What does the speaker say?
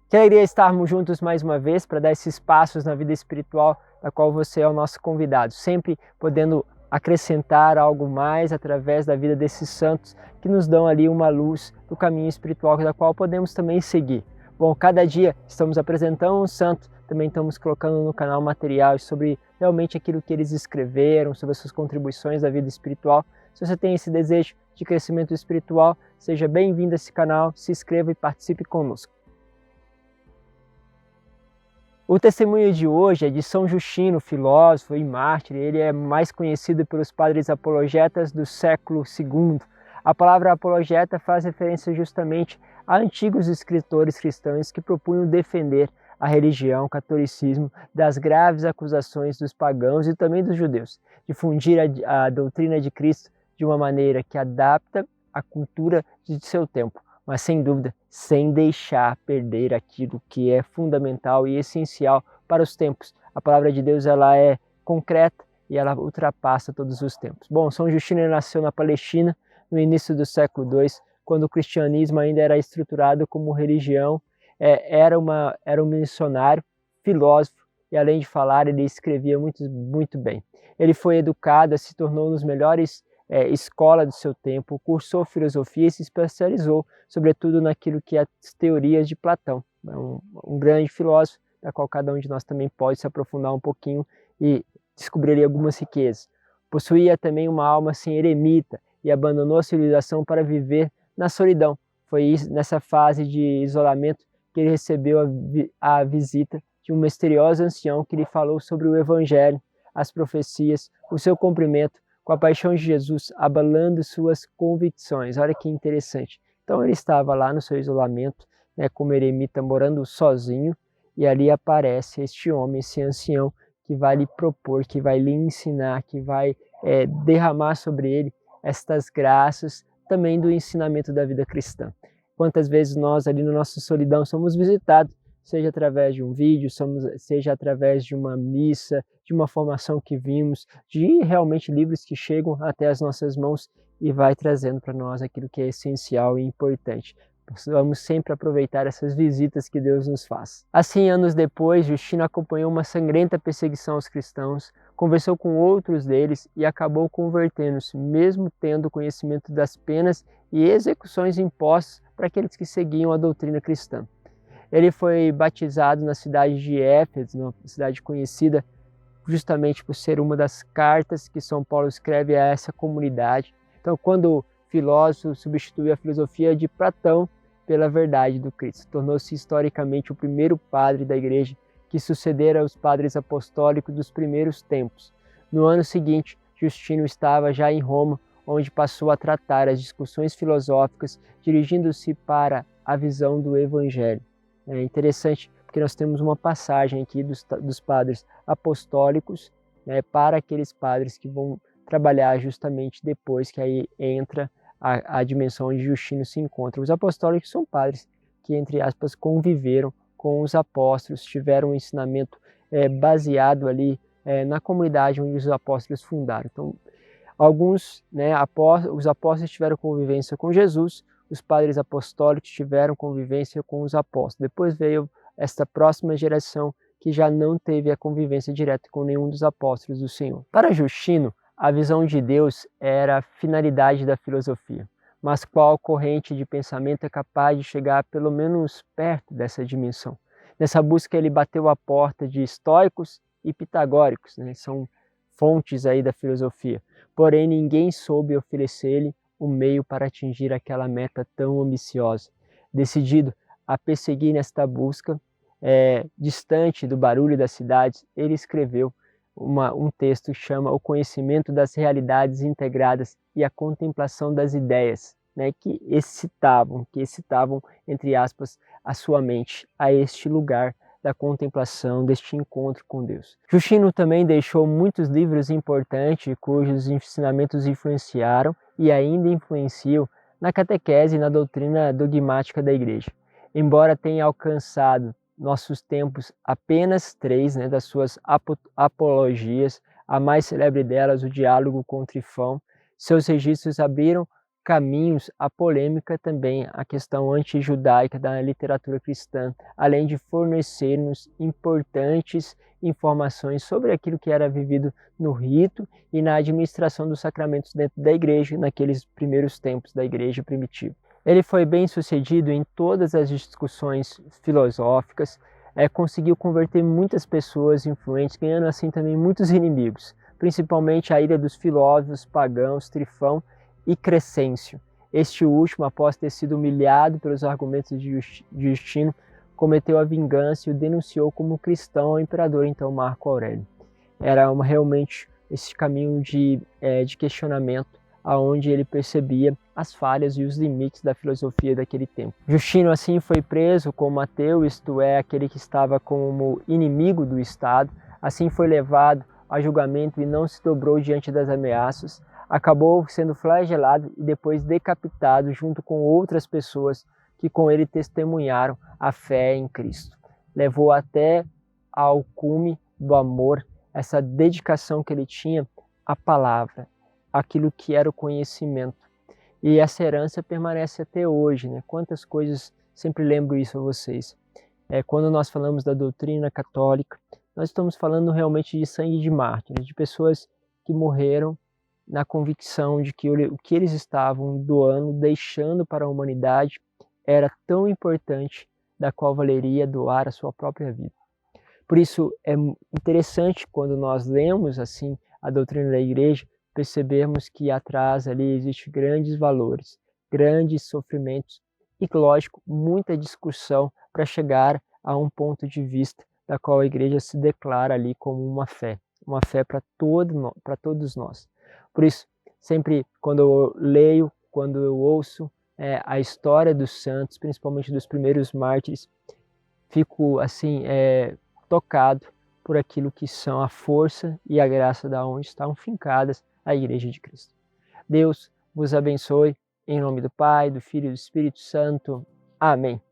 Que alegria estarmos juntos mais uma vez para dar esses passos na vida espiritual, da qual você é o nosso convidado, sempre podendo acrescentar algo mais através da vida desses santos que nos dão ali uma luz do caminho espiritual da qual podemos também seguir. Bom, cada dia estamos apresentando um santo, também estamos colocando no canal materiais sobre realmente aquilo que eles escreveram, sobre as suas contribuições da vida espiritual. Se você tem esse desejo de crescimento espiritual, seja bem-vindo a esse canal, se inscreva e participe conosco. O testemunho de hoje é de São Justino, filósofo e mártir. Ele é mais conhecido pelos padres apologetas do século II. A palavra apologeta faz referência justamente a antigos escritores cristãos que propunham defender a religião, o catolicismo, das graves acusações dos pagãos e também dos judeus, difundir a doutrina de Cristo de uma maneira que adapta à cultura de seu tempo, mas sem dúvida, sem deixar perder aquilo que é fundamental e essencial para os tempos. A palavra de Deus ela é concreta e ela ultrapassa todos os tempos. Bom, São Justino nasceu na Palestina no início do século II, quando o cristianismo ainda era estruturado como religião, era um missionário, filósofo, e além de falar, ele escrevia muito bem. Ele foi educado, se tornou um dos melhores escola do seu tempo, cursou filosofia e se especializou, sobretudo, naquilo que é as teorias de Platão. É um grande filósofo, da qual cada um de nós também pode se aprofundar um pouquinho e descobrir algumas riquezas. Possuía também uma alma assim, eremita e abandonou a civilização para viver na solidão. Foi nessa fase de isolamento que ele recebeu a visita de um misterioso ancião que lhe falou sobre o Evangelho, as profecias, o seu cumprimento, com a paixão de Jesus, abalando suas convicções. Olha que interessante. Então ele estava lá no seu isolamento, como eremita, morando sozinho, e ali aparece este homem, esse ancião, que vai lhe propor, que vai lhe ensinar, que vai derramar sobre ele estas graças também do ensinamento da vida cristã. Quantas vezes nós ali na nossa solidão somos visitados, seja através de um vídeo, seja através de uma missa, de uma formação que vimos, de realmente livros que chegam até as nossas mãos e vai trazendo para nós aquilo que é essencial e importante. Vamos sempre aproveitar essas visitas que Deus nos faz. Assim, anos depois, Justino acompanhou uma sangrenta perseguição aos cristãos, conversou com outros deles e acabou convertendo-se, mesmo tendo conhecimento das penas e execuções impostas para aqueles que seguiam a doutrina cristã. Ele foi batizado na cidade de Éfeso, uma cidade conhecida justamente por ser uma das cartas que São Paulo escreve a essa comunidade. Então, quando o filósofo substituiu a filosofia de Platão pela verdade do Cristo, tornou-se historicamente o primeiro padre da igreja que sucedera aos padres apostólicos dos primeiros tempos. No ano seguinte, Justino estava já em Roma, onde passou a tratar as discussões filosóficas, dirigindo-se para a visão do Evangelho. É interessante porque nós temos uma passagem aqui dos padres apostólicos, para aqueles padres que vão trabalhar justamente depois que aí entra a dimensão onde Justino se encontra. Os apostólicos são padres que, entre aspas, conviveram com os apóstolos, tiveram um ensinamento baseado ali na comunidade onde os apóstolos fundaram. Então, alguns, os apóstolos tiveram convivência com Jesus, os padres apostólicos tiveram convivência com os apóstolos. Depois veio esta próxima geração que já não teve a convivência direta com nenhum dos apóstolos do Senhor. Para Justino, a visão de Deus era a finalidade da filosofia, mas qual corrente de pensamento é capaz de chegar pelo menos perto dessa dimensão? Nessa busca ele bateu a porta de estoicos e pitagóricos, são fontes aí da filosofia, porém ninguém soube oferecer-lhe o meio para atingir aquela meta tão ambiciosa. Decidido a perseguir nesta busca, distante do barulho das cidades, ele escreveu um texto que chama O Conhecimento das Realidades Integradas e a Contemplação das Ideias, que excitavam, entre aspas, a sua mente a este lugar da contemplação, deste encontro com Deus. Justino também deixou muitos livros importantes cujos ensinamentos influenciaram e ainda influenciam na catequese e na doutrina dogmática da Igreja. Embora tenha alcançado nossos tempos apenas 3 das suas apologias, a mais célebre delas, o Diálogo com Trifão, seus registros abriram caminhos, a polêmica também, a questão anti-judaica da literatura cristã, além de fornecer-nos importantes informações sobre aquilo que era vivido no rito e na administração dos sacramentos dentro da igreja, naqueles primeiros tempos da igreja primitiva. Ele foi bem sucedido em todas as discussões filosóficas, conseguiu converter muitas pessoas influentes, ganhando assim também muitos inimigos, principalmente a ira dos filósofos pagãos Trifão e Crescêncio. Este último, após ter sido humilhado pelos argumentos de Justino, cometeu a vingança e o denunciou como cristão ao imperador, então Marco Aurélio. Era realmente esse caminho de questionamento, aonde ele percebia as falhas e os limites da filosofia daquele tempo. Justino assim foi preso como ateu, isto é, aquele que estava como inimigo do Estado, assim foi levado a julgamento e não se dobrou diante das ameaças, acabou sendo flagelado e depois decapitado junto com outras pessoas que com ele testemunharam a fé em Cristo. Levou até ao cume do amor, essa dedicação que ele tinha à palavra, aquilo que era o conhecimento. E essa herança permanece até hoje, né? Quantas coisas, sempre lembro isso a vocês. Quando nós falamos da doutrina católica, nós estamos falando realmente de sangue de mártires, de pessoas que morreram na convicção de que o que eles estavam doando, deixando para a humanidade, era tão importante, da qual valeria doar a sua própria vida. Por isso é interessante quando nós lemos assim a doutrina da igreja, percebermos que atrás ali existem grandes valores, grandes sofrimentos e, lógico, muita discussão para chegar a um ponto de vista da qual a igreja se declara ali como uma fé para todos nós. Por isso, sempre quando eu leio, quando eu ouço a história dos santos, principalmente dos primeiros mártires, fico assim tocado por aquilo que são a força e a graça da onde estão fincadas a Igreja de Cristo. Deus vos abençoe, em nome do Pai, do Filho e do Espírito Santo. Amém.